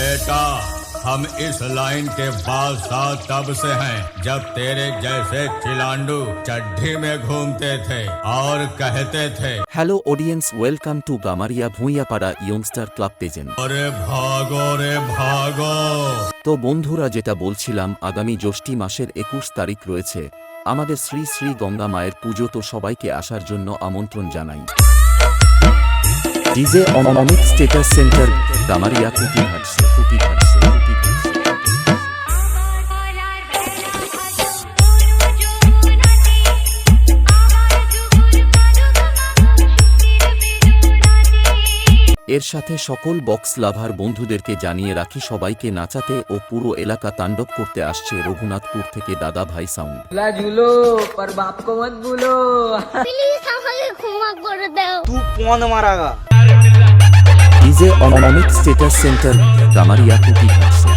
बेटा हम इस लाइन के बादशाह तब से हैं जब तेरे जैसे चिलांडू चड्ढी में घूमते थे और कहते थे hello audience, welcome to Gamaria Bhuiyapara youngster club pageant. अरे भागो रे भागो। তো বন্ধুরা, যেটা বলছিলাম, আগামী জ্যৈষ্ঠী মাসের 21 তারিখ রয়েছে আমাদের শ্রী শ্রী গঙ্গা মায়ের পুজো। তো সবাইকে আসার জন্য আমন্ত্রণ জানাই। DJ Amit status centre Gamaria কুটিঘাটছে। এর সাথে সকল বক্স লাভার বন্ধুদেরকে জানিয়ে রাখি, সবাইকে নাচাতে ও পুরো এলাকা তাণ্ডব করতে আসছে রঘুনাথপুর থেকে দাদা ভাই সাউন্ড। झूलो पर बाप को मत भूलो। प्लीज আমাকে ক্ষমা করে দাও। तू कौन मारागा? DJ Amit status centre Gamaria কুটিঘাটছে।